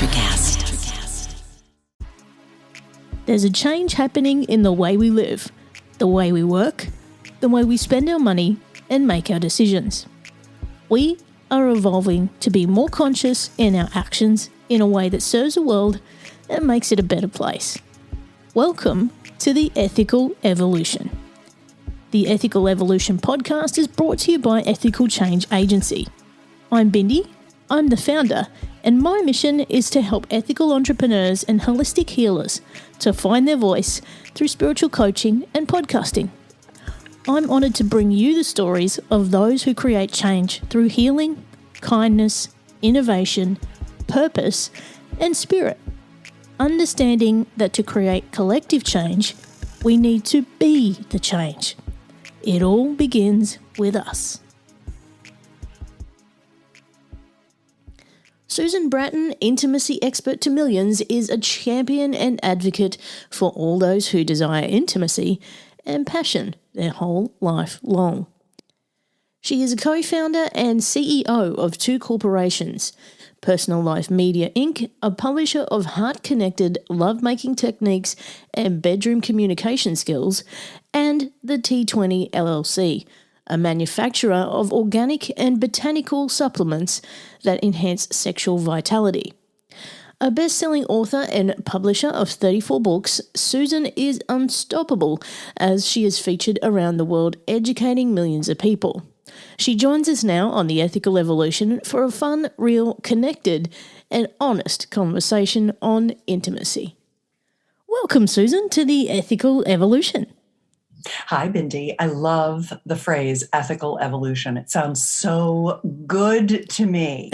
Electrocast. There's a change happening in the way we live, the way we work, the way we spend our money and make our decisions. We are evolving to be more conscious in our actions in a way that serves the world and makes it a better place. Welcome to the Ethical Evolution. The Ethical Evolution podcast is brought to you by Ethical Change Agency. I'm Bindi, I'm the founder, and my mission is to help ethical entrepreneurs and holistic healers to find their voice through spiritual coaching and podcasting. I'm honoured to bring you the stories of those who create change through healing, kindness, innovation, purpose, and spirit. Understanding that to create collective change, we need to be the change. It all begins with us. Susan Bratton, intimacy expert to millions, is a champion and advocate for all those who desire intimacy and passion their whole life long. She is a co-founder and CEO of two corporations, Personal Life Media Inc., a publisher of heart-connected lovemaking techniques and bedroom communication skills, and the T20 LLC, a manufacturer of organic and botanical supplements that enhance sexual vitality. A best-selling author and publisher of 34 books, Susan is unstoppable as she is featured around the world educating millions of people. She joins us now on the Ethical Evolution for a fun, real, connected and honest conversation on intimacy. Welcome, Susan, to the Ethical Evolution. Hi, Bindi. I love the phrase ethical evolution. It sounds so good to me.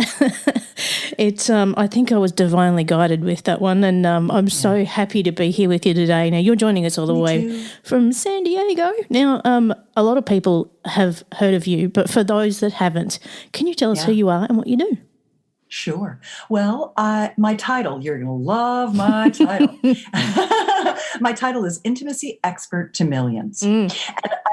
I think I was divinely guided with that one, and I'm so happy to be here with you today. Now, you're joining us all the way from San Diego. Now, a lot of people have heard of you, but for those that haven't, can you tell us who you are and what you do? Sure. Well, my title, you're going to love my title. My title is Intimacy Expert to Millions. And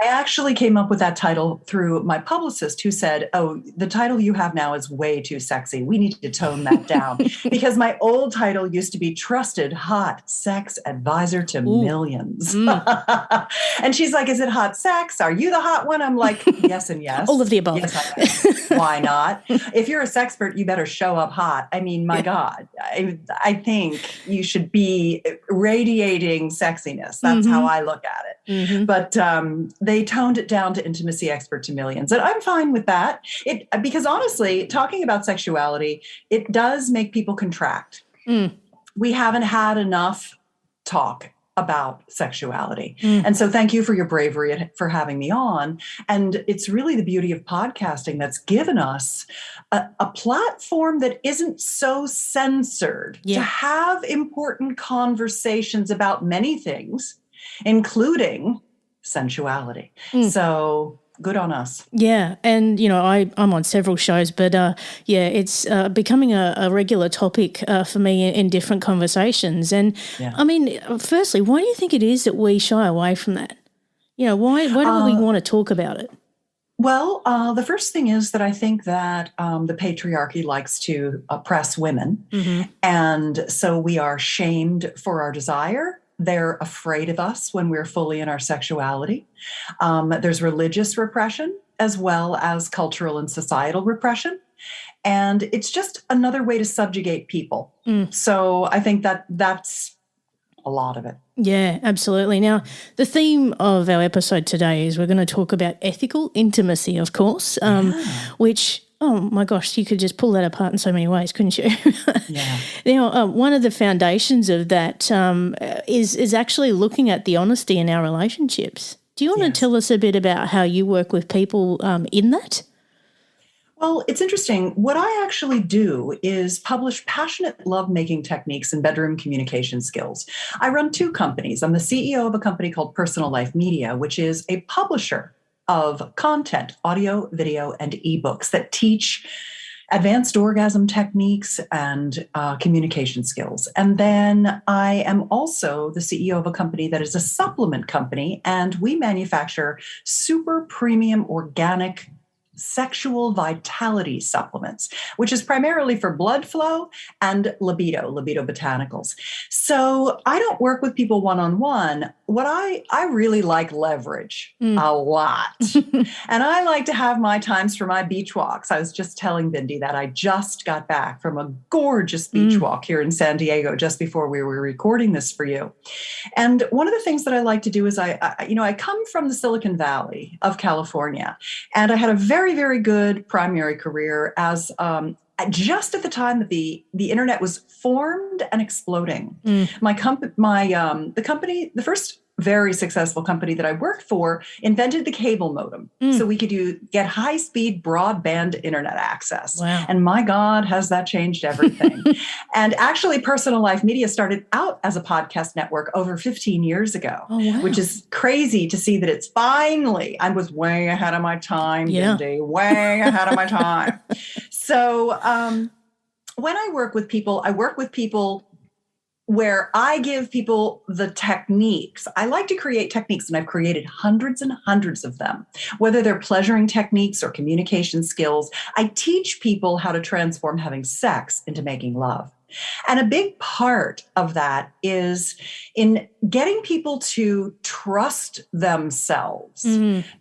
I actually came up with that title through my publicist who said, oh, the title you have now is way too sexy. We need to tone that down. Because my old title used to be Trusted Hot Sex Advisor to Millions. And she's like, is it hot sex? Are you the hot one? I'm like, yes and yes. All of the above. Yes, I am. Why not? If you're a sexpert, you better show up hot. I mean, my God, I think you should be radiating sexiness. That's how I look at it. But they toned it down to Intimacy Expert to Millions. And I'm fine with that. Because honestly, talking about sexuality, it does make people contract. We haven't had enough talk about sexuality. And so thank you for your bravery for having me on. And it's really the beauty of podcasting that's given us a platform that isn't so censored to have important conversations about many things, including sensuality. So good on us. Yeah. And, I'm on several shows, but it's becoming a regular topic for me in different conversations. And I mean, firstly, why do you think it is that we shy away from that? Why don't we want to talk about it? Well, the first thing is that I think that the patriarchy likes to oppress women. And so we are shamed for our desire. They're afraid of us when we're fully in our sexuality. There's religious repression as well as cultural and societal repression. And it's just another way to subjugate people. So I think that's a lot of it. Yeah, absolutely. Now, the theme of our episode today is we're going to talk about ethical intimacy, of course, which, oh my gosh, you could just pull that apart in so many ways, couldn't you? Now, one of the foundations of that is actually looking at the honesty in our relationships. Do you want to tell us a bit about how you work with people in that? Well, it's interesting. What I actually do is publish passionate lovemaking techniques and bedroom communication skills. I run two companies. I'm the CEO of a company called Personal Life Media, which is a publisher of content, audio, video, and ebooks that teach advanced orgasm techniques and communication skills. And then I am also the CEO of a company that is a supplement company, and we manufacture super premium organic sexual vitality supplements, which is primarily for blood flow and libido botanicals. So I don't work with people one-on-one. What I really like leverage a lot. And I like to have my times for my beach walks. I was just telling Bindi that I just got back from a gorgeous beach walk here in San Diego just before we were recording this for you. And one of the things that I like to do is I come from the Silicon Valley of California, and I had a very, very good primary career as just at the time that the internet was formed and exploding. The company, the first very successful company that I worked for, invented the cable modem. So we could get high-speed broadband internet access. Wow. And my God, has that changed everything. And actually, Personal Life Media started out as a podcast network over 15 years ago, which is crazy to see that it's finally, I was way ahead of my time, Bindi, way ahead of my time. So when I work with people where I give people the techniques. I like to create techniques, and I've created hundreds and hundreds of them, whether they're pleasuring techniques or communication skills. I teach people how to transform having sex into making love. And a big part of that is in getting people to trust themselves,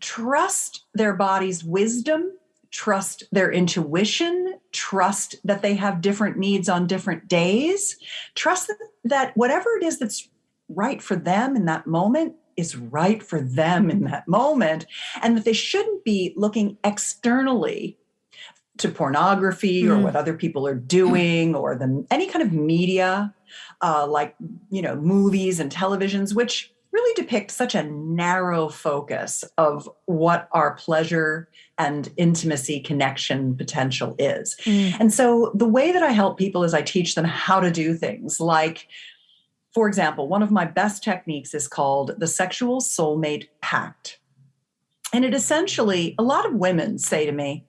trust their body's wisdom, trust their intuition, trust that they have different needs on different days, trust that whatever it is that's right for them in that moment is right for them in that moment, and that they shouldn't be looking externally to pornography or what other people are doing or any kind of media like movies and televisions, which really depict such a narrow focus of what our pleasure and intimacy connection potential is. And so the way that I help people is I teach them how to do things like, for example, one of my best techniques is called the Sexual Soulmate Pact. And it essentially, a lot of women say to me,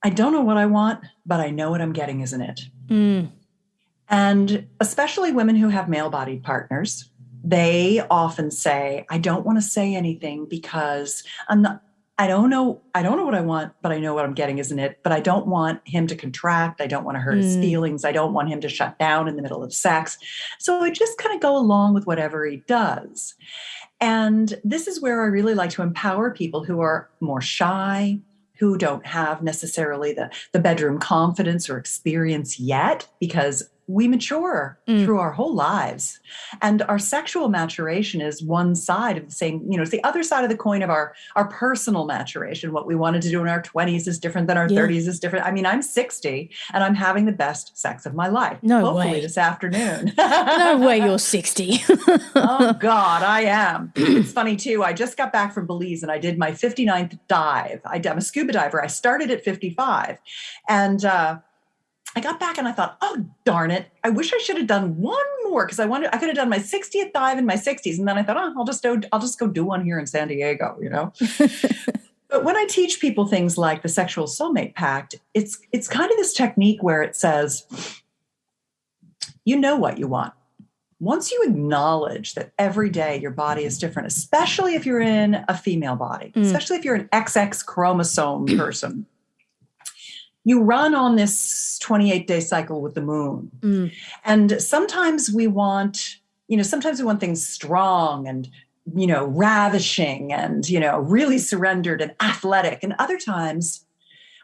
I don't know what I want, but I know what I'm getting, isn't it? And especially women who have male-bodied partners, they often say, I don't want to say anything because I don't know what I want, but I know what I'm getting, isn't it? But I don't want him to contract. I don't want to hurt his feelings. I don't want him to shut down in the middle of sex. So I just kind of go along with whatever he does. And this is where I really like to empower people who are more shy, who don't have necessarily the bedroom confidence or experience yet, because we mature through our whole lives. And our sexual maturation is one side of the same, it's the other side of the coin of our personal maturation. What we wanted to do in our 20s is different than our 30s is different. I mean, I'm 60 and I'm having the best sex of my life. Hopefully this afternoon. No way you're 60. Oh God, I am. It's funny too. I just got back from Belize and I did my 59th dive. I'm a scuba diver. I started at 55 and, I got back and I thought, oh, darn it. I wish I should have done one more because I could have done my 60th dive in my 60s. And then I thought, I'll just go do one here in San Diego, But when I teach people things like the Sexual Soulmate Pact, it's kind of this technique where it says, you know what you want. Once you acknowledge that every day your body is different, especially if you're in a female body, especially if you're an XX chromosome person, you run on this 28-day cycle with the moon. And sometimes we want things strong and, ravishing and, really surrendered and athletic. And other times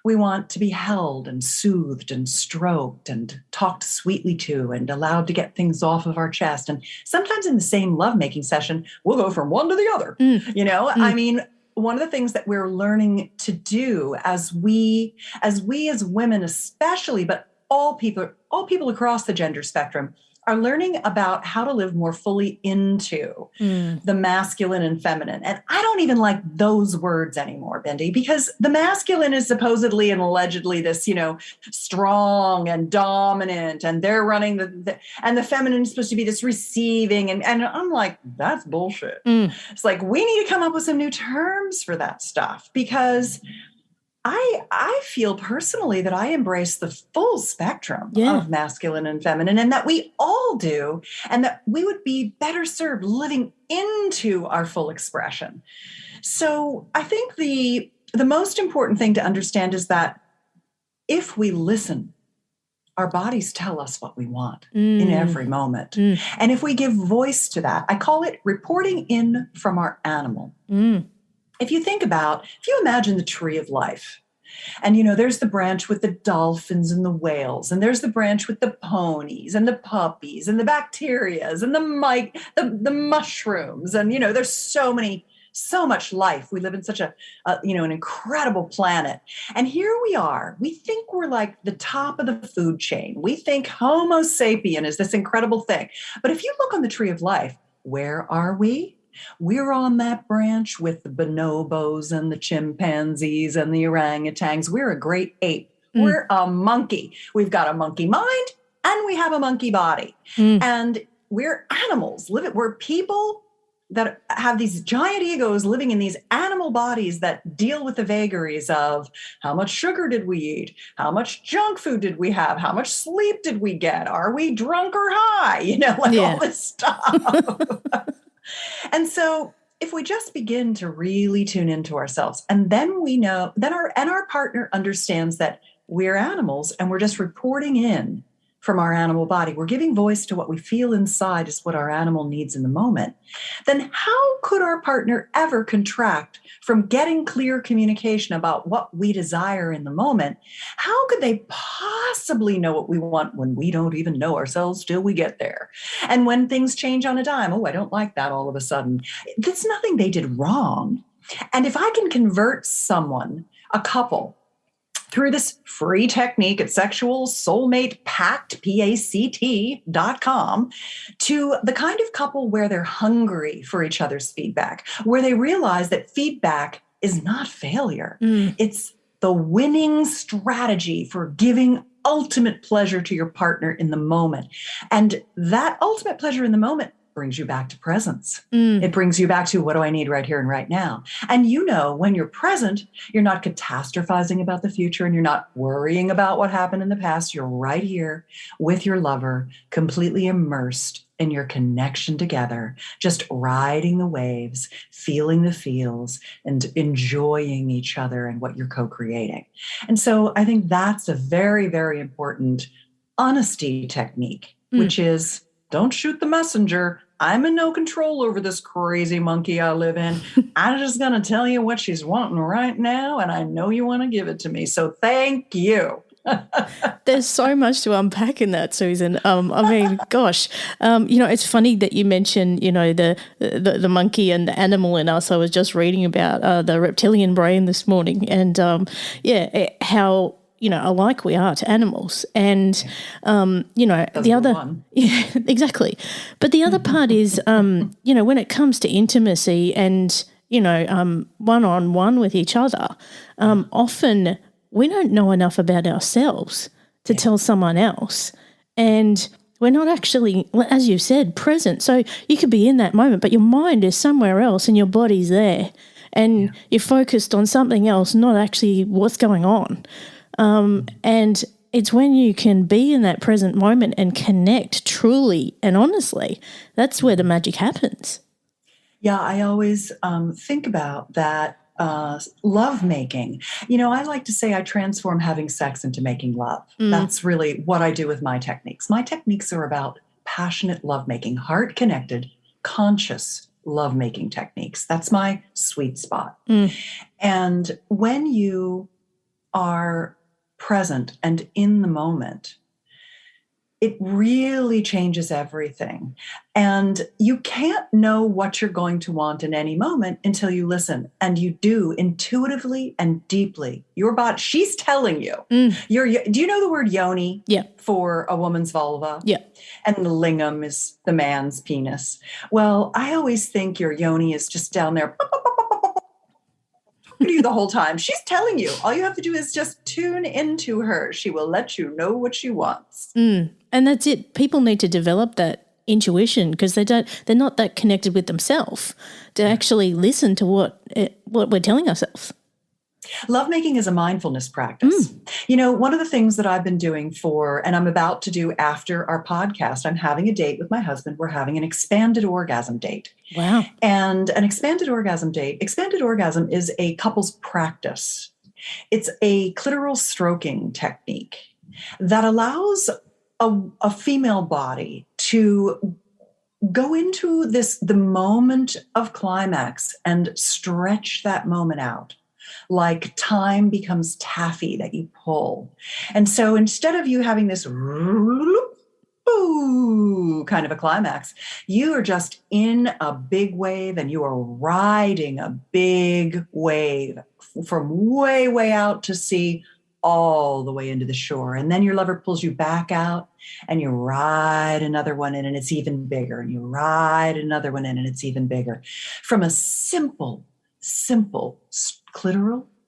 we want to be held and soothed and stroked and talked sweetly to and allowed to get things off of our chest. And sometimes in the same lovemaking session, we'll go from one to the other. I mean, one of the things that we're learning to do as women especially, but all people across the gender spectrum are learning about how to live more fully into the masculine and feminine. And I don't even like those words anymore, Bindi, because the masculine is supposedly and allegedly this, strong and dominant, and they're running and the feminine is supposed to be this receiving. And I'm like, that's bullshit. It's like, we need to come up with some new terms for that stuff, because I feel personally that I embrace the full spectrum of masculine and feminine, and that we all do, and that we would be better served living into our full expression. So I think the the most important thing to understand is that if we listen, our bodies tell us what we want in every moment. And if we give voice to that, I call it reporting in from our animal. If you imagine the tree of life, and, there's the branch with the dolphins and the whales, and there's the branch with the ponies and the puppies and the bacterias and the mushrooms. And, there's so much life. We live in such an incredible planet. And here we are. We think we're like the top of the food chain. We think Homo sapien is this incredible thing. But if you look on the tree of life, where are we? We're on that branch with the bonobos and the chimpanzees and the orangutans. We're a great ape. We're a monkey. We've got a monkey mind and we have a monkey body. And we're animals. We're people that have these giant egos living in these animal bodies that deal with the vagaries of how much sugar did we eat? How much junk food did we have? How much sleep did we get? Are we drunk or high? All this stuff. And so if we just begin to really tune into ourselves, and then we know, our partner understands that we're animals and we're just reporting in from our animal body, we're giving voice to what we feel inside is what our animal needs in the moment, then how could our partner ever contract from getting clear communication about what we desire in the moment? How could they possibly know what we want when we don't even know ourselves till we get there? And when things change on a dime, I don't like that all of a sudden. That's nothing they did wrong. And if I can convert a couple, through this free technique at sexualsoulmatepact.com, to the kind of couple where they're hungry for each other's feedback, where they realize that feedback is not failure. It's the winning strategy for giving ultimate pleasure to your partner in the moment. And that ultimate pleasure in the moment brings you back to presence. It brings you back to what do I need right here and right now. And when you're present, you're not catastrophizing about the future and you're not worrying about what happened in the past. You're right here with your lover, completely immersed in your connection together, just riding the waves, feeling the feels, and enjoying each other and what you're co-creating. And so I think that's a very, very important honesty technique, which is, don't shoot the messenger. I'm in no control over this crazy monkey I live in. I'm just going to tell you what she's wanting right now, and I know you want to give it to me. So thank you. There's so much to unpack in that, Susan. Gosh, it's funny that you mentioned, the monkey and the animal in us. I was just reading about the reptilian brain this morning, and how alike we are to animals. And, the other, yeah, exactly. But the other part is, when it comes to intimacy and, one-on-one with each other, often we don't know enough about ourselves to tell someone else. And we're not actually, as you said, present. So you could be in that moment, but your mind is somewhere else and your body's there. And you're focused on something else, not actually what's going on. And it's when you can be in that present moment and connect truly and honestly, that's where the magic happens. Yeah, I always think about that lovemaking. I like to say I transform having sex into making love. That's really what I do with my techniques. My techniques are about passionate lovemaking, heart-connected, conscious lovemaking techniques. That's my sweet spot. And when you are present and in the moment, it really changes everything. And you can't know what you're going to want in any moment until you listen. And you do intuitively and deeply. Your body, she's telling you. Do you know the word yoni? Yeah. For a woman's vulva? Yeah. And the lingam is the man's penis. Well, I always think your yoni is just down there to you the whole time. She's telling you. All you have to do is just tune into her. She will let you know what she wants. And that's it. People need to develop that intuition because they're not that connected with themselves to actually listen to what we're telling ourselves. Lovemaking is a mindfulness practice. You know, one of the things that I've been doing and I'm about to do after our podcast, I'm having a date with my husband. We're having an expanded orgasm date. Wow. And an expanded orgasm is a couple's practice. It's a clitoral stroking technique that allows a female body to go into the moment of climax and stretch that moment out. Like time becomes taffy that you pull. And so instead of you having this kind of a climax, you are just in a big wave and you are riding a big wave from way, way out to sea all the way into the shore. And then your lover pulls you back out and you ride another one in and it's even bigger. And you ride another one in and it's even bigger. From a simple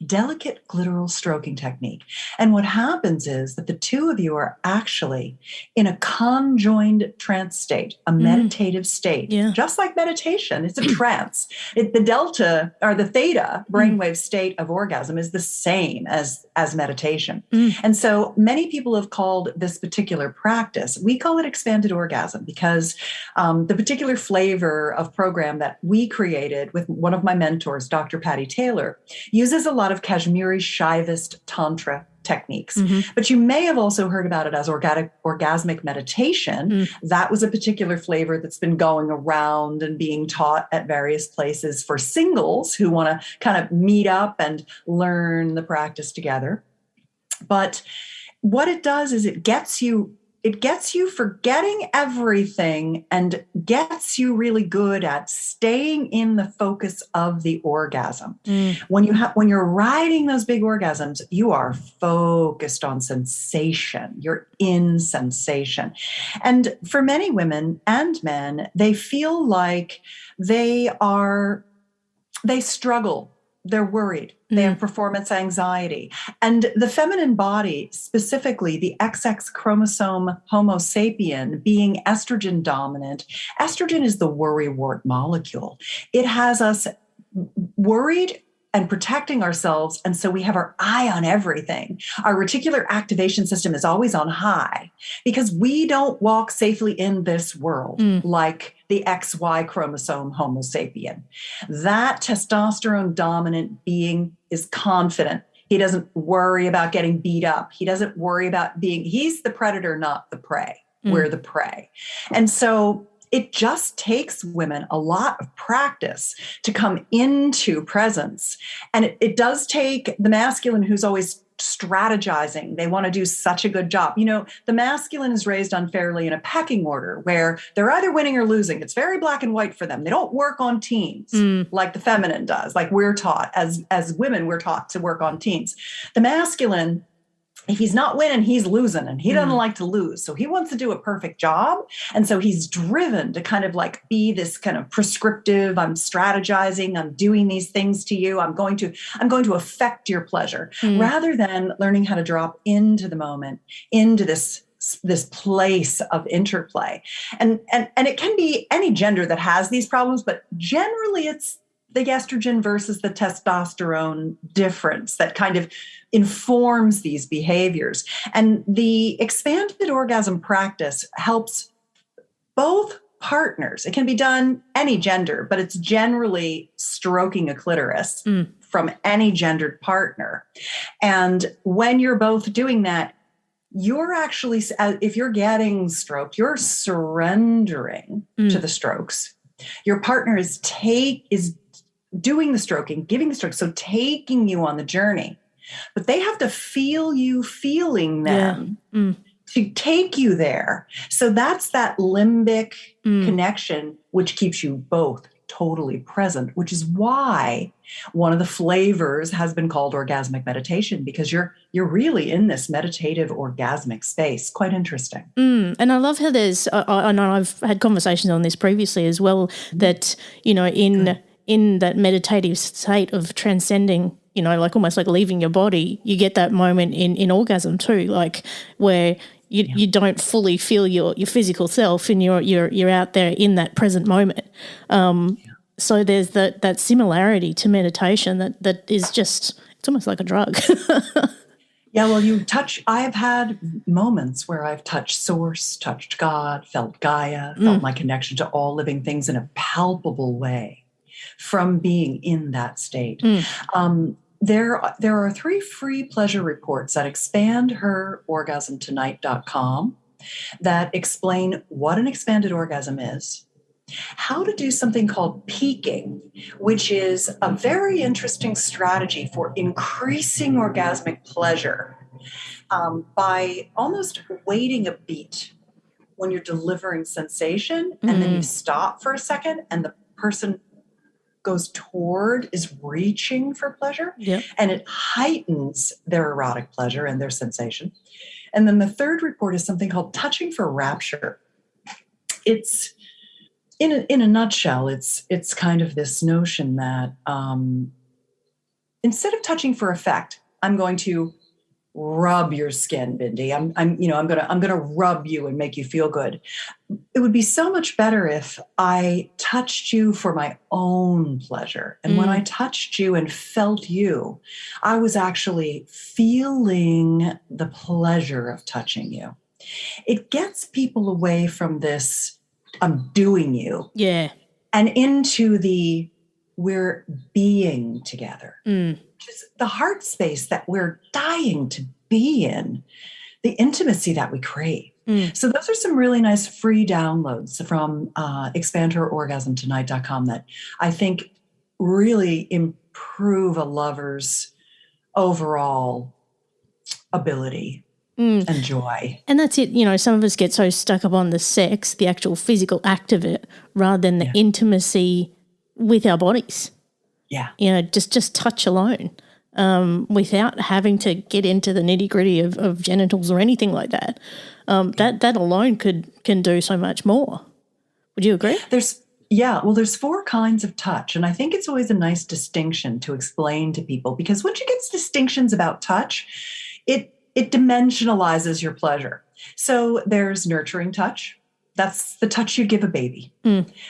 delicate clitoral stroking technique. And what happens is that the two of you are actually in a conjoined trance state, a meditative state, just like meditation. It's a trance. The delta or the theta brainwave state of orgasm is the same as meditation. And so many people have called this particular practice, we call it expanded orgasm because the particular flavor of program that we created with one of my mentors, Dr. Patty Taylor, uses a lot of Kashmiri Shaivist Tantra techniques. But you may have also heard about it as orgasmic meditation. That was a particular flavor that's been going around and being taught at various places for singles who want to kind of meet up and learn the practice together. But what it does is it gets you forgetting everything and gets you really good at staying in the focus of the orgasm. When you're riding those big orgasms, you are focused on sensation. You're in sensation. And for many women and men, they feel like they struggle. They're worried. They have performance anxiety. And the feminine body, specifically the XX chromosome Homo sapien, being estrogen dominant, estrogen is the worrywart molecule. It has us worried and protecting ourselves. And so we have our eye on everything. Our reticular activation system is always on high because we don't walk safely in this world like the XY chromosome Homo sapien. That testosterone dominant being is confident. He doesn't worry about getting beat up. He doesn't worry about he's the predator, not the prey. We're the prey. And so it just takes women a lot of practice to come into presence. And it does take the masculine who's always strategizing. They want to do such a good job. You know, the masculine is raised unfairly in a pecking order where they're either winning or losing. It's very black and white for them. They don't work on teams like the feminine does. Like we're taught as women, we're taught to work on teams. The masculine, if he's not winning, he's losing, and he doesn't like to lose. So he wants to do a perfect job. And so he's driven to kind of like be this kind of prescriptive, I'm strategizing, I'm doing these things to you. I'm going to affect your pleasure rather than learning how to drop into the moment, into this place of interplay. And it can be any gender that has these problems, but generally it's the estrogen versus the testosterone difference that kind of informs these behaviors. And the expanded orgasm practice helps both partners. It can be done any gender, but it's generally stroking a clitoris from any gendered partner. And when you're both doing that, you're actually, if you're getting stroked, you're surrendering to the strokes. Your partner is doing the stroking, giving the stroke, so taking you on the journey. But they have to feel you feeling them to take you there. So that's that limbic connection, which keeps you both totally present, which is why one of the flavors has been called orgasmic meditation, because you're really in this meditative orgasmic space. Quite interesting. And I love how there's, I know I've had conversations on this previously as well, that, you know, in that meditative state of transcending, you know, like almost like leaving your body, you get that moment in orgasm too, like where you don't fully feel your physical self and you're out there in that present moment. So there's that similarity to meditation that is just It's almost like a drug. Yeah, well, I've had moments where I've touched source, touched God, felt Gaia, felt my connection to all living things in a palpable way from being in that state. There are 3 free pleasure reports at expandherorgasmtonight.com that explain what an expanded orgasm is, how to do something called peaking, which is a very interesting strategy for increasing orgasmic pleasure by almost waiting a beat when you're delivering sensation, and then you stop for a second and the person is reaching for pleasure, and it heightens their erotic pleasure and their sensation. And then the third report is something called touching for rapture. It's in a nutshell, it's kind of this notion that instead of touching for effect, I'm going to rub your skin, Bindi. I'm gonna rub you and make you feel good. It would be so much better if I touched you for my own pleasure. And when I touched you and felt you, I was actually feeling the pleasure of touching you. It gets people away from this, I'm doing you. Yeah. And into the we're being together. Which is the heart space that we're dying to be in, the intimacy that we crave. So those are some really nice free downloads from expandherorgasmtonight.com that I think really improve a lover's overall ability and joy. And that's it. You know, some of us get so stuck up on the sex, the actual physical act of it, rather than the intimacy with our bodies. Yeah. You know, just touch alone, without having to get into the nitty-gritty of genitals or anything like that. That alone can do so much more. Would you agree? There's 4 kinds of touch. And I think it's always a nice distinction to explain to people, because once you get distinctions about touch, it dimensionalizes your pleasure. So there's nurturing touch. That's the touch you give a baby.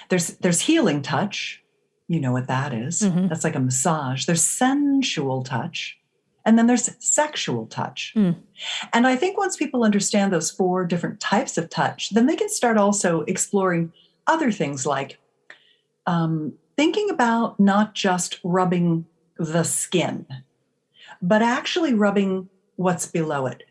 There's healing touch. You know what that is. That's like a massage. There's sensual touch. And then there's sexual touch. And I think once people understand those 4 different types of touch, then they can start also exploring other things like thinking about not just rubbing the skin, but actually rubbing what's below it.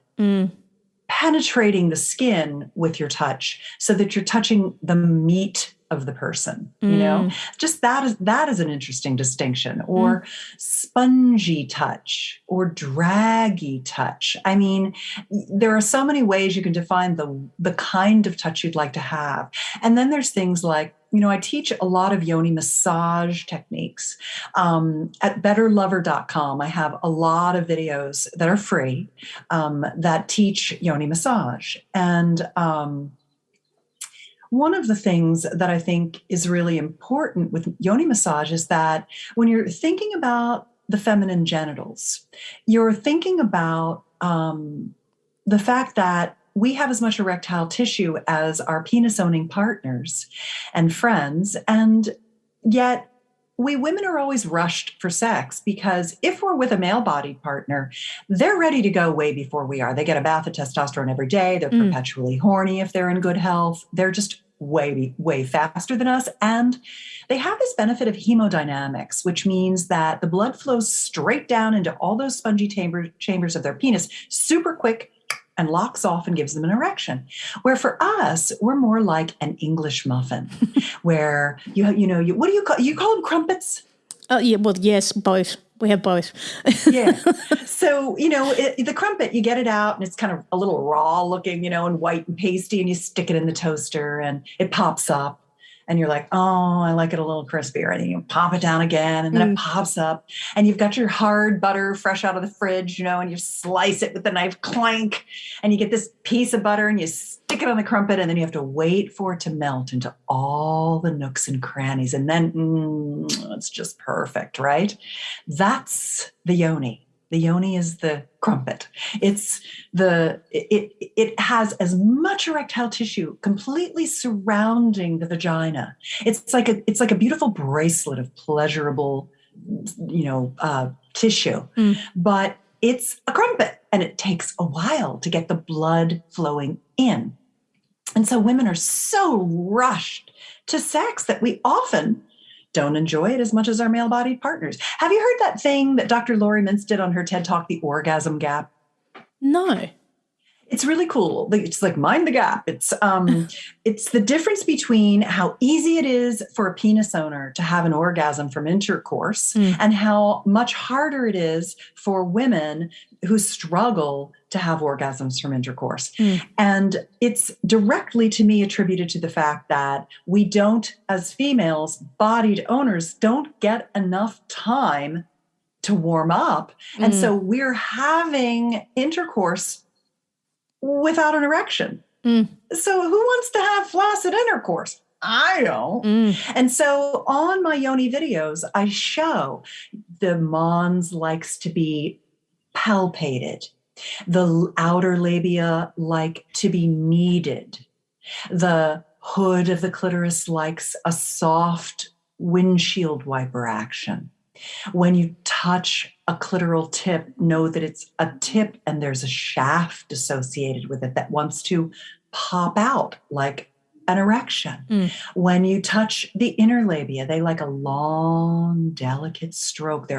Penetrating the skin with your touch so that you're touching the meat of the person, you know, just that is an interesting distinction. Or spongy touch or draggy touch. I mean, there are so many ways you can define the kind of touch you'd like to have. And then there's things like, you know, I teach a lot of yoni massage techniques. At betterlover.com, I have a lot of videos that are free that teach yoni massage. And one of the things that I think is really important with yoni massage is that when you're thinking about the feminine genitals, you're thinking about the fact that we have as much erectile tissue as our penis-owning partners and friends, and yet we women are always rushed for sex, because if we're with a male-bodied partner, they're ready to go way before we are. They get a bath of testosterone every day. They're perpetually horny if they're in good health. They're just way faster than us. And they have this benefit of hemodynamics, which means that the blood flows straight down into all those spongy chambers of their penis super quick and locks off and gives them an erection. Where for us, we're more like an English muffin, where what do you call them, crumpets? Oh, yeah, well, yes, both. We have both. Yeah. So, the crumpet, you get it out and it's kind of a little raw looking, and white and pasty, and you stick it in the toaster and it pops up. And you're like, oh, I like it a little crispier. And then you pop it down again, and then it pops up. And you've got your hard butter fresh out of the fridge, and you slice it with the knife, clank. And you get this piece of butter and you stick it on the crumpet. And then you have to wait for it to melt into all the nooks and crannies. And then it's just perfect, right? That's the yoni. The yoni is the crumpet. It has as much erectile tissue completely surrounding the vagina. It's like a beautiful bracelet of pleasurable, tissue, but it's a crumpet and it takes a while to get the blood flowing in. And so women are so rushed to sex that we often don't enjoy it as much as our male-bodied partners. Have you heard that thing that Dr. Lori Mintz did on her TED Talk, the orgasm gap? No. It's really cool. It's like mind the gap. It's the difference between how easy it is for a penis owner to have an orgasm from intercourse and how much harder it is for women who struggle to have orgasms from intercourse. And it's directly to me attributed to the fact that we don't, as females, bodied owners, don't get enough time to warm up. And so we're having intercourse without an erection. So who wants to have flaccid intercourse? I don't. And so on my yoni videos, I show the mons likes to be palpated. The outer labia like to be kneaded. The hood of the clitoris likes a soft windshield wiper action. When you touch a clitoral tip, know that it's a tip and there's a shaft associated with it that wants to pop out like an erection. When you touch the inner labia, they like a long, delicate stroke.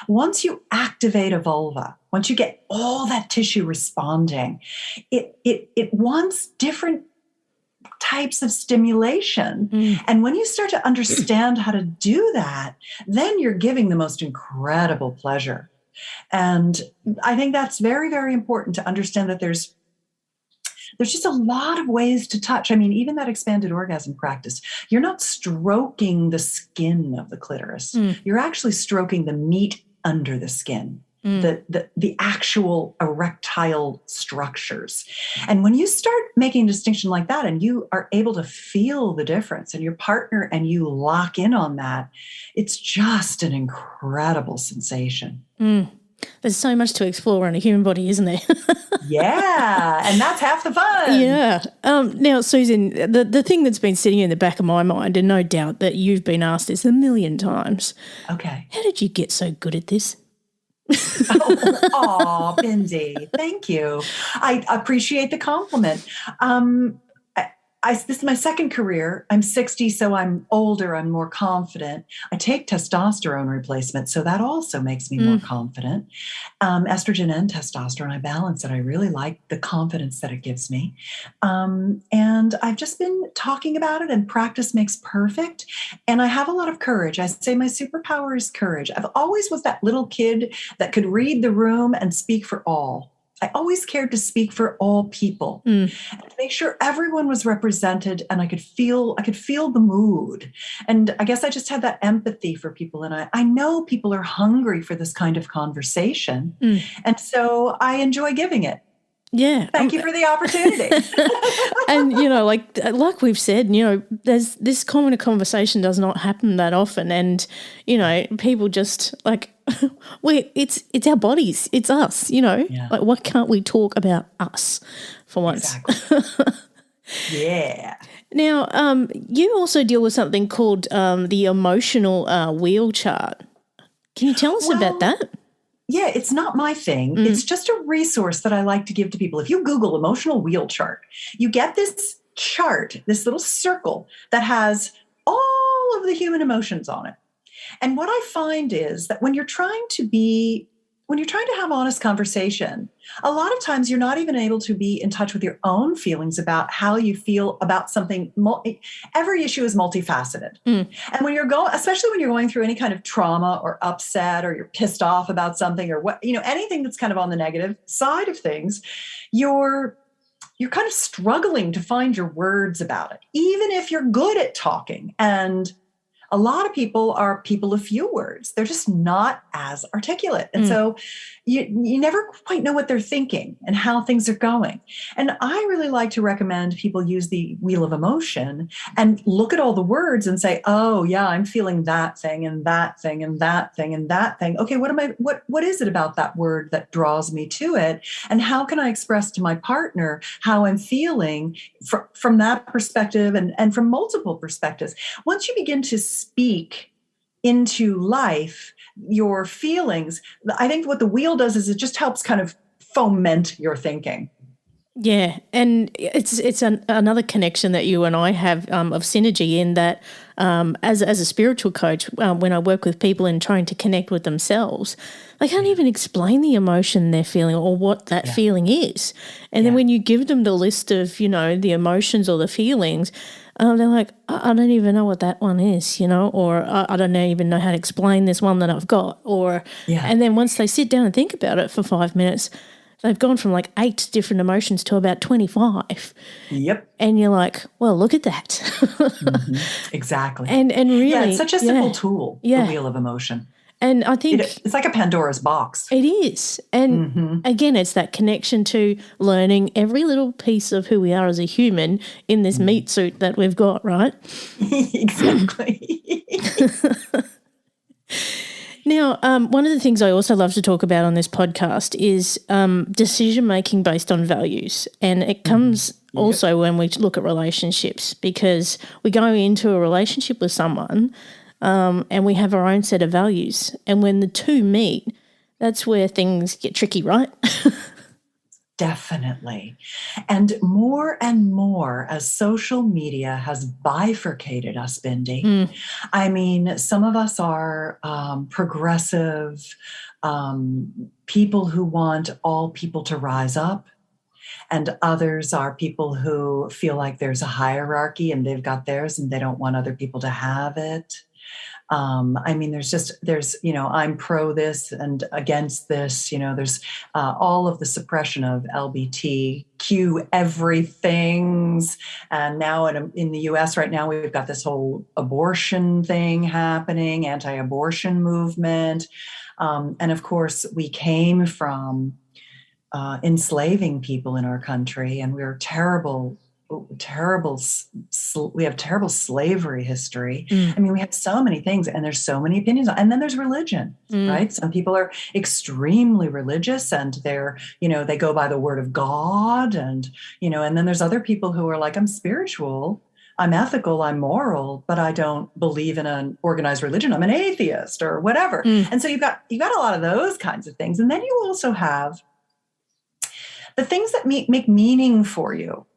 Once you activate a vulva, once you get all that tissue responding, it wants different types of stimulation. And when you start to understand how to do that, then you're giving the most incredible pleasure. And I think that's very, very important to understand that there's just a lot of ways to touch. I mean, even that expanded orgasm practice, you're not stroking the skin of the clitoris. You're actually stroking the meat under the skin. The actual erectile structures. And when you start making a distinction like that and you are able to feel the difference and your partner and you lock in on that, it's just an incredible sensation. There's so much to explore in a human body, isn't there? Yeah, and that's half the fun. Yeah. Now, Susan, the thing that's been sitting in the back of my mind, and no doubt that you've been asked this a million times. Okay. How did you get so good at this? Oh, Bindi, thank you. I appreciate the compliment. This is my second career. I'm 60, so I'm older. I'm more confident. I take testosterone replacement, so that also makes me more confident. Estrogen and testosterone, I balance it. I really like the confidence that it gives me. And I've just been talking about it, and practice makes perfect. And I have a lot of courage. I say my superpower is courage. I've always was that little kid that could read the room and speak for all. I always cared to speak for all people and to make sure everyone was represented and I could feel the mood. And I guess I just had that empathy for people. And I know people are hungry for this kind of conversation. And so I enjoy giving it. Yeah. Thank you for the opportunity. And, like we've said, there's this kind of conversation does not happen that often. And, people just like, it's our bodies. It's us, Yeah. Like, why can't we talk about us for once? Exactly. Yeah. Now, you also deal with something called the emotional wheel chart. Can you tell us about that? Yeah, it's not my thing. It's just a resource that I like to give to people. If you Google emotional wheel chart, you get this chart, this little circle that has all of the human emotions on it. And what I find is that when you're trying to have honest conversation, a lot of times you're not even able to be in touch with your own feelings about how you feel about something. Every issue is multifaceted. And when especially when you're going through any kind of trauma or upset, or you're pissed off about something, or anything that's kind of on the negative side of things, you're kind of struggling to find your words about it, even if you're good at talking. And a lot of people are people of few words. They're just not as articulate. And so you never quite know what they're thinking and how things are going. And I really like to recommend people use the wheel of emotion and look at all the words and say, oh yeah, I'm feeling that thing and that thing and that thing and that thing. Okay, what is it about that word that draws me to it? And how can I express to my partner how I'm feeling from that perspective and from multiple perspectives? Once you begin to speak into life, your feelings, I think what the wheel does is it just helps kind of foment your thinking. Yeah, and it's another connection that you and I have of synergy in that as a spiritual coach, when I work with people and trying to connect with themselves, they can't even explain the emotion they're feeling or what that feeling is. And then when you give them the list of, the emotions or the feelings, they're like, I don't even know what that one is, or I don't even know how to explain this one that I've got. And then once they sit down and think about it for 5 minutes, they've gone from like 8 different emotions to about 25. Yep. And you're like, well, look at that. Exactly. And really. Yeah, it's such a simple tool, the wheel of emotion. And I think it's like a Pandora's box. It is. And again, it's that connection to learning every little piece of who we are as a human in this meat suit that we've got, right? Exactly. Now, one of the things I also love to talk about on this podcast is decision-making based on values. And it comes also when we look at relationships, because we go into a relationship with someone and we have our own set of values. And when the two meet, that's where things get tricky, right? Definitely. And more as social media has bifurcated us, Bindi. I mean, some of us are progressive people who want all people to rise up. And others are people who feel like there's a hierarchy and they've got theirs and they don't want other people to have it. I mean, there's, I'm pro this and against this, there's all of the suppression of LGBTQ everythings. And now in the US right now, we've got this whole abortion thing happening, anti-abortion movement. And of course, we came from enslaving people in our country, and we're we have terrible slavery history. I mean, we have so many things, and there's so many opinions. And then there's religion, right? Some people are extremely religious, and they're, they go by the word of God, and, and then there's other people who are like, I'm spiritual, I'm ethical, I'm moral, but I don't believe in an organized religion. I'm an atheist or whatever. And so you've got a lot of those kinds of things. And then you also have the things that make meaning for you.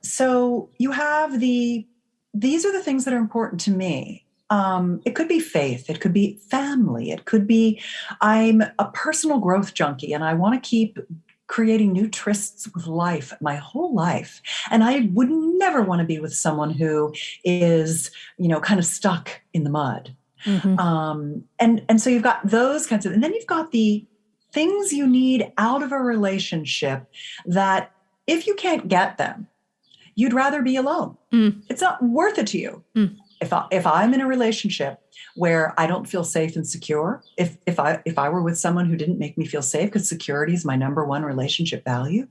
So you have these are the things that are important to me. It could be faith. It could be family. It could be, I'm a personal growth junkie and I want to keep creating new trysts with life, my whole life. And I would never want to be with someone who is, kind of stuck in the mud. And so you've got those kinds of, and then you've got the things you need out of a relationship that if you can't get them, you'd rather be alone. It's not worth it to you. If I'm in a relationship where I don't feel safe and secure, if I were with someone who didn't make me feel safe, because security is my number one relationship value,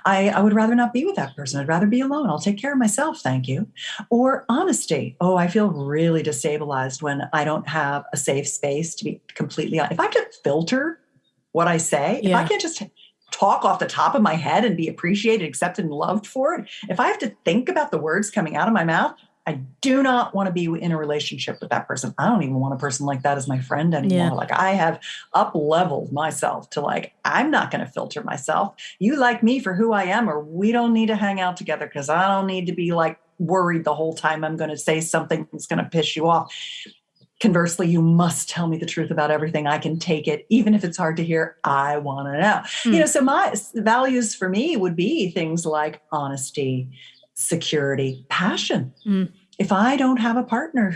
I would rather not be with that person. I'd rather be alone. I'll take care of myself, thank you. Or honesty. Oh, I feel really destabilized when I don't have a safe space to be completely honest. If I have to filter what I say, if I can't just talk off the top of my head and be appreciated, accepted, and loved for it, if I have to think about the words coming out of my mouth, I do not want to be in a relationship with that person. I don't even want a person like that as my friend anymore. Like, I have up-leveled myself to I'm not going to filter myself. You like me for who I am, or we don't need to hang out together, because I don't need to be worried the whole time I'm going to say something that's going to piss you off. Conversely, you must tell me the truth about everything. I can take it, even if it's hard to hear. I want to know. So my values for me would be things like honesty, security, passion. If I don't have a partner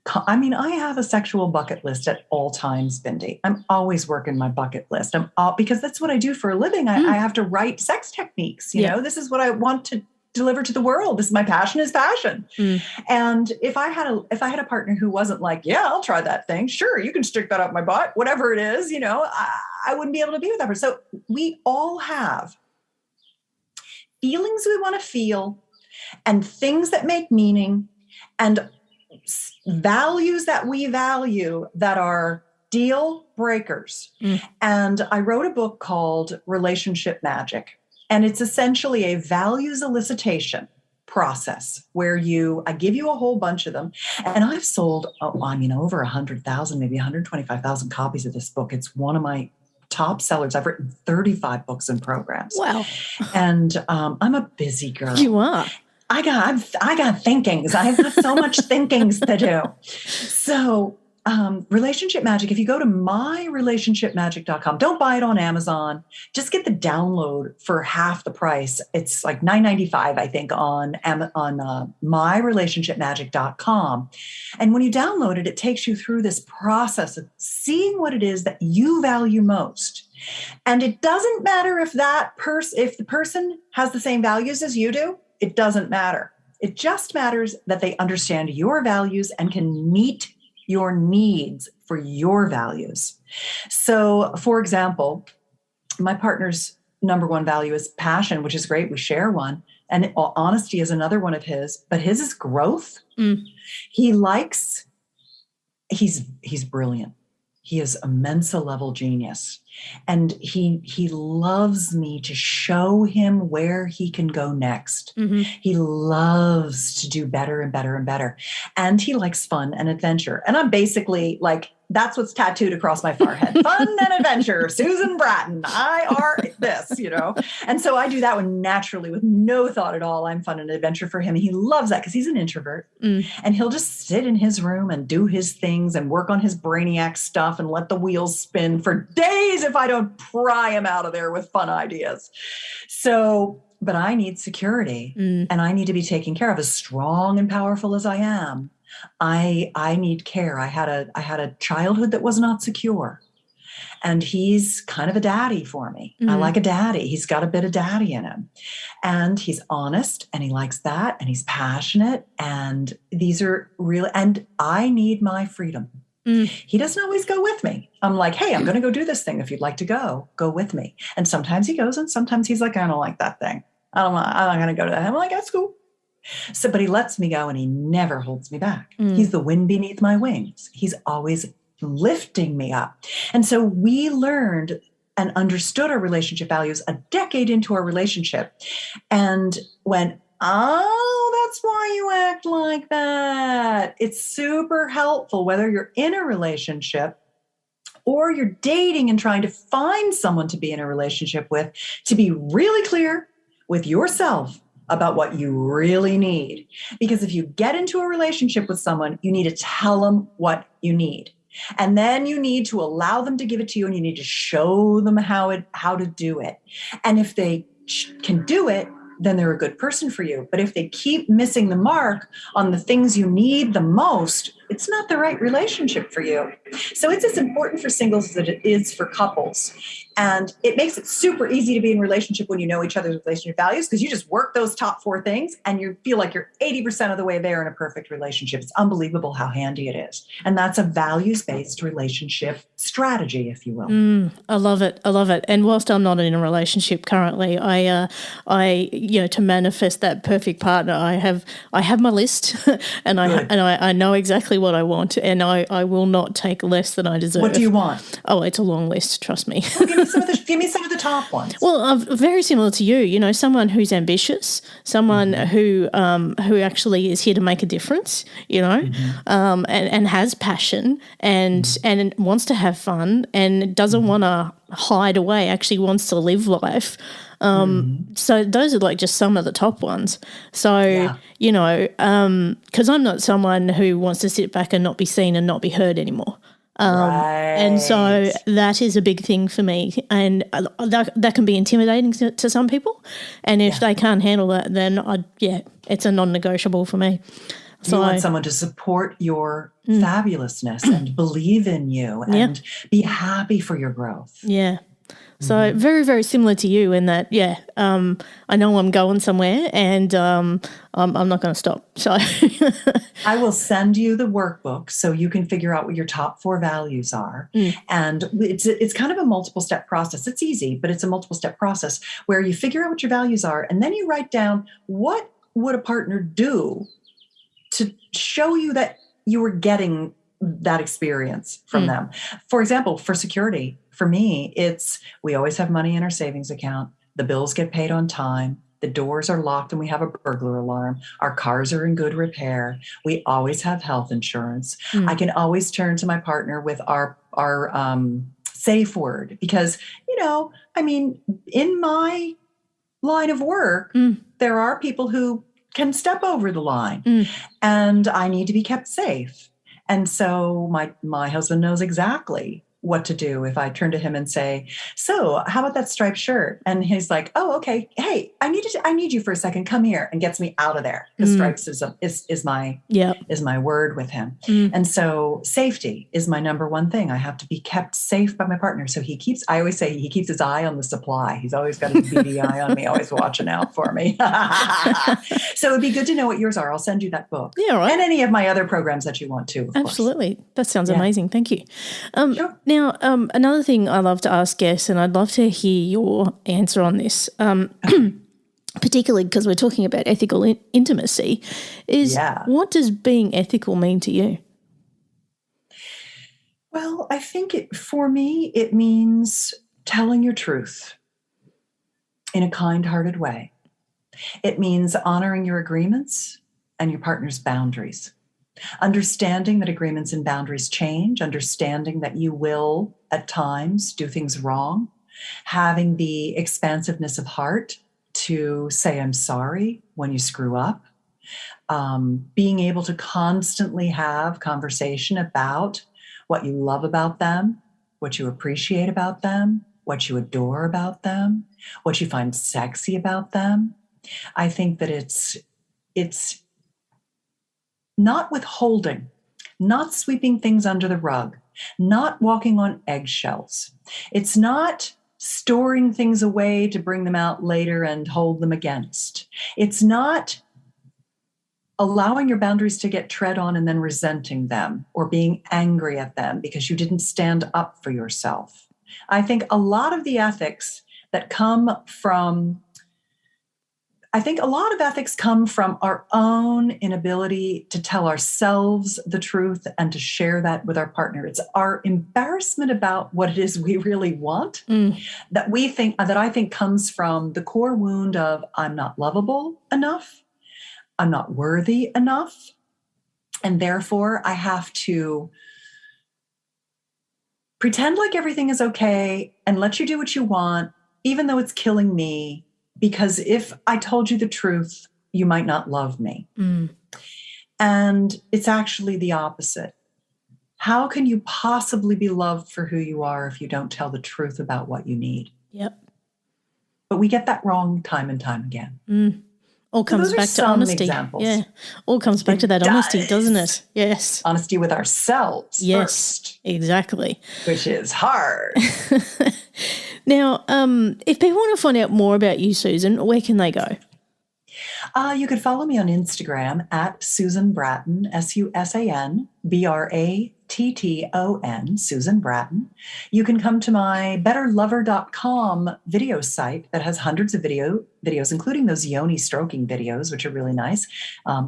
I have a sexual bucket list at all times, Bindi. I'm always working my bucket list. Because that's what I do for a living. I have to write sex techniques. This is what I want to deliver to the world. This is my passion is passion. And if I had a partner who wasn't like, yeah, I'll try that thing. Sure, you can stick that up my butt, whatever it is, I wouldn't be able to be with that person. So we all have feelings we want to feel, and things that make meaning, and values that we value that are deal breakers. And I wrote a book called Relationship Magic. And it's essentially a values elicitation process where I give you a whole bunch of them. And I've sold, over 100,000, maybe 125,000 copies of this book. It's one of my top sellers. I've written 35 books and programs. Wow. And I'm a busy girl. You are. I got thinkings. I've got so much thinkings to do. So Relationship Magic, if you go to myrelationshipmagic.com, don't buy it on Amazon. Just get the download for half the price. It's like $9.95, I think, on myrelationshipmagic.com. And when you download it, it takes you through this process of seeing what it is that you value most. And it doesn't matter if the person has the same values as you do. It doesn't matter. It just matters that they understand your values and can meet your needs for your values. So, for example, my partner's number one value is passion, which is great. We share one. And honesty is another one of his, but his is growth. He's brilliant. He is a Mensa level genius. And he loves me to show him where he can go next. He loves to do better and better and better. And he likes fun and adventure. And I'm basically like, that's what's tattooed across my forehead. Fun and adventure, Susan Bratton. I are this, And so I do that one naturally with no thought at all. I'm fun and adventure for him. And he loves that because he's an introvert. And he'll just sit in his room and do his things and work on his brainiac stuff and let the wheels spin for days if I don't pry him out of there with fun ideas. So, but I need security and I need to be taken care of. As strong and powerful as I am, I need care. I had a childhood that was not secure. And he's kind of a daddy for me. I like a daddy. He's got a bit of daddy in him. And he's honest and he likes that. And he's passionate. And these are real. And I need my freedom. He doesn't always go with me. I'm like, hey, I'm going to go do this thing. If you'd like to go with me. And sometimes he goes and sometimes he's like, I don't like that thing. I'm not going to go to that. I'm like, that's cool. So, but he lets me go and he never holds me back. He's the wind beneath my wings. He's always lifting me up. And so we learned and understood our relationship values a decade into our relationship and went, oh, that's why you act like that. It's super helpful, whether you're in a relationship or you're dating and trying to find someone to be in a relationship with, to be really clear with yourself about what you really need. Because if you get into a relationship with someone, you need to tell them what you need. And then you need to allow them to give it to you and you need to show them how to do it. And if they can do it, then they're a good person for you. But if they keep missing the mark on the things you need the most, it's not the right relationship for you. So it's as important for singles as it is for couples. And it makes it super easy to be in a relationship when you know each other's relationship values, because you just work those top 4 things and you feel like you're 80% of the way there in a perfect relationship. It's unbelievable how handy it is. And that's a values-based relationship strategy, if you will. I love it. I love it. And whilst I'm not in a relationship currently, I to manifest that perfect partner, I have my list and I know exactly what I want, and I will not take less than I deserve. What do you want? Oh, it's a long list, trust me. Well, give me some of the top ones. Well, very similar to you, someone who's ambitious, someone who actually is here to make a difference, and has passion and wants to have fun and doesn't want to hide away, actually wants to live life. So those are like just some of the top ones. So, because I'm not someone who wants to sit back and not be seen and not be heard anymore. And so that is a big thing for me. And that can be intimidating to some people. And if they can't handle that, then it's a non-negotiable for me. So you want someone to support your fabulousness and believe in you and be happy for your growth. Yeah. So very, very similar to you in that, I know I'm going somewhere and I'm not going to stop. So I will send you the workbook so you can figure out what your top 4 values are. And it's kind of a multiple step process. It's easy, but it's a multiple step process where you figure out what your values are and then you write down what would a partner do to show you that you were getting that experience from them. For example, for security, for me, we always have money in our savings account. The bills get paid on time. The doors are locked and we have a burglar alarm. Our cars are in good repair. We always have health insurance. I can always turn to my partner with our safe word because, I mean, in my line of work, there are people who can step over the line and I need to be kept safe. And so my husband knows exactly what to do if I turn to him and say, so how about that striped shirt? And he's like, oh, okay. Hey, I need you for a second. Come here, and gets me out of there. Because stripes is my word with him. And so safety is my number one thing. I have to be kept safe by my partner. So I always say he keeps his eye on the supply. He's always got his beady eye on me, always watching out for me. So it'd be good to know what yours are. I'll send you that book. Yeah, right. And any of my other programs that you want to, of Absolutely. course. That sounds amazing. Thank you. Sure. Now, another thing I love to ask guests, and I'd love to hear your answer on this, particularly because we're talking about ethical intimacy, is what does being ethical mean to you? Well, I think for me, it means telling your truth in a kind-hearted way. It means honoring your agreements and your partner's boundaries. Understanding that agreements and boundaries change, understanding that you will at times do things wrong, having the expansiveness of heart to say, I'm sorry when you screw up, being able to constantly have conversation about what you love about them, what you appreciate about them, what you adore about them, what you find sexy about them. I think that it's not withholding, not sweeping things under the rug, not walking on eggshells. It's not storing things away to bring them out later and hold them against. It's not allowing your boundaries to get tread on and then resenting them or being angry at them because you didn't stand up for yourself. I think a lot of ethics come from our own inability to tell ourselves the truth and to share that with our partner. It's our embarrassment about what it is we really want that I think comes from the core wound of I'm not lovable enough, I'm not worthy enough, and therefore I have to pretend like everything is okay and let you do what you want, even though it's killing me. Because if I told you the truth, you might not love me. And it's actually the opposite. How can you possibly be loved for who you are if you don't tell the truth about what you need? Yep. But we get that wrong time and time again. All comes back to honesty. Examples. Yeah. All comes back to that honesty, doesn't it? Yes. Honesty with ourselves first. Exactly. Which is hard. Now, if people want to find out more about you, Susan, where can they go? You could follow me on Instagram at Susan Bratton, SUSAN BRATTON, Susan Bratton. You can come to my betterlover.com video site that has hundreds of videos, including those yoni stroking videos, which are really nice.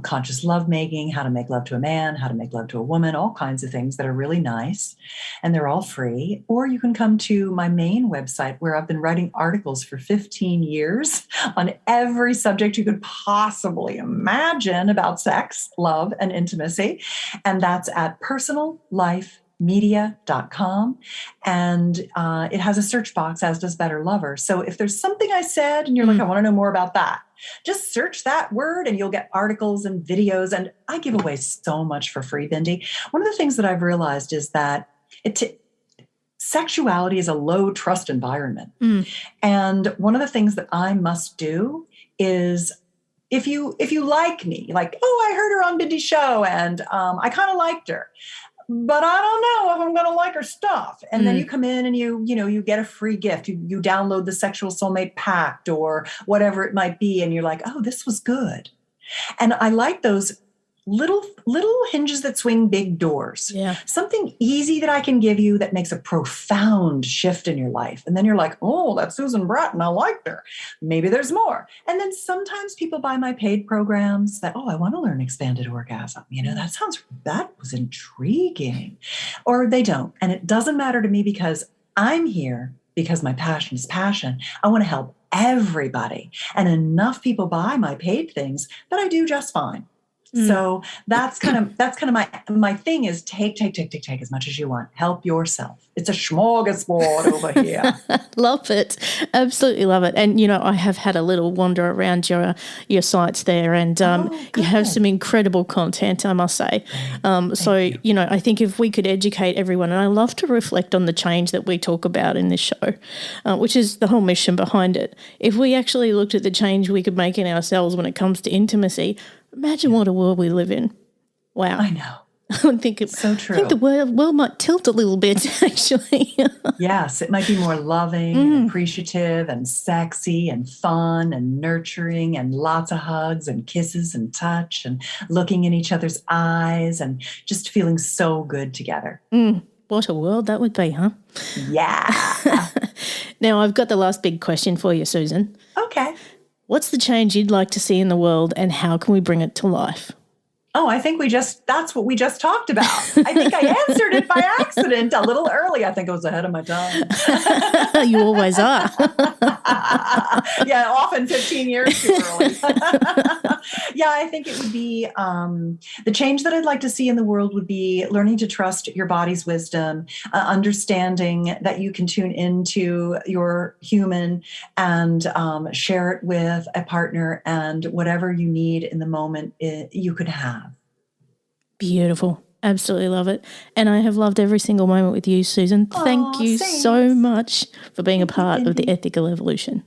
Conscious lovemaking, how to make love to a man, how to make love to a woman, all kinds of things that are really nice. And they're all free. Or you can come to my main website where I've been writing articles for 15 years on every subject you could possibly imagine about sex, love, and intimacy. And that's at personallifemedia.com. And it has a search box, as does Better Lover. So if there's something I said and you're like, I want to know more about that, just search that word and you'll get articles and videos. And I give away so much for free, Bindi. One of the things that I've realized is that sexuality is a low trust environment. And one of the things that I must do is if you like me, like, oh, I heard her on Bindi's show and I kind of liked her, but I don't know if I'm going to like her stuff. And then you come in and you get a free gift. You download the Sexual Soulmate Pact or whatever it might be. And you're like, oh, this was good. And I like those little hinges that swing big doors. Yeah. Something easy that I can give you that makes a profound shift in your life. And then you're like, oh, that's Susan Bratton. I liked her. Maybe there's more. And then sometimes people buy my paid programs that, oh, I want to learn expanded orgasm. That was intriguing. Or they don't. And it doesn't matter to me because I'm here because my passion is passion. I want to help everybody. And enough people buy my paid things that I do just fine. So that's kind of my thing is take as much as you want. Help yourself. It's a smorgasbord over here. Love it. Absolutely love it. And, I have had a little wander around your sites there, and you have some incredible content, I must say. I think if we could educate everyone, and I love to reflect on the change that we talk about in this show, which is the whole mission behind it. If we actually looked at the change we could make in ourselves when it comes to intimacy, imagine what a world we live in. Wow. I know. I think it's so true. I think the world might tilt a little bit, actually. Yes, it might be more loving and appreciative and sexy and fun and nurturing and lots of hugs and kisses and touch and looking in each other's eyes and just feeling so good together. What a world that would be, huh? Yeah. Now, I've got the last big question for you, Susan. Okay. What's the change you'd like to see in the world, and how can we bring it to life? Oh, I think that's what we just talked about. I think I answered it by accident a little early. I think I was ahead of my time. You always are. Yeah, often 15 years too early. Yeah, I think it would be the change that I'd like to see in the world would be learning to trust your body's wisdom, understanding that you can tune into your human and share it with a partner, and whatever you need in the moment, you could have. Beautiful. Absolutely love it. And I have loved every single moment with you, Susan. Thank you so much for being a part of the Ethical Evolution.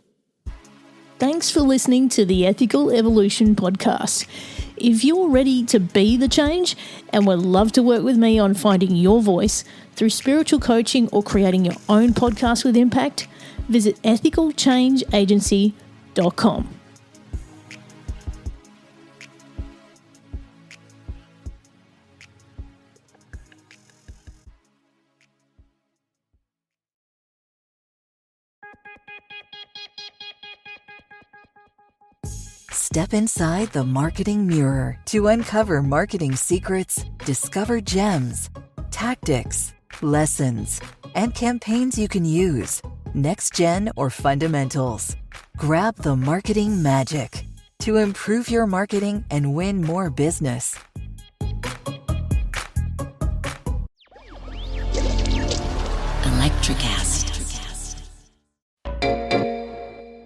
Thanks for listening to the Ethical Evolution podcast. If you're ready to be the change and would love to work with me on finding your voice through spiritual coaching or creating your own podcast with impact, visit ethicalchangeagency.com. Step inside the marketing mirror to uncover marketing secrets, discover gems, tactics, lessons, and campaigns you can use, next gen or fundamentals. Grab the marketing magic to improve your marketing and win more business. Electricast.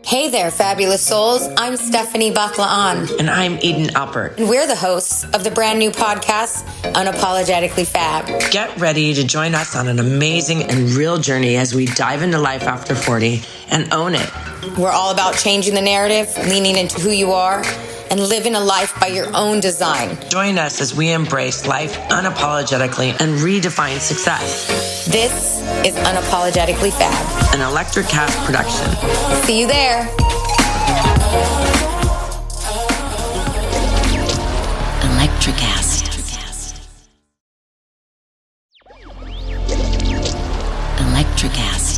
Hey there, fabulous souls. I'm Stephanie Baklaan. And I'm Eden Alpert. And we're the hosts of the brand new podcast, Unapologetically Fab. Get ready to join us on an amazing and real journey as we dive into life after 40 and own it. We're all about changing the narrative, leaning into who you are, and living a life by your own design. Join us as we embrace life unapologetically and redefine success. This is Unapologetically Fab, an Electricast production. See you there. Electricast. Electricast.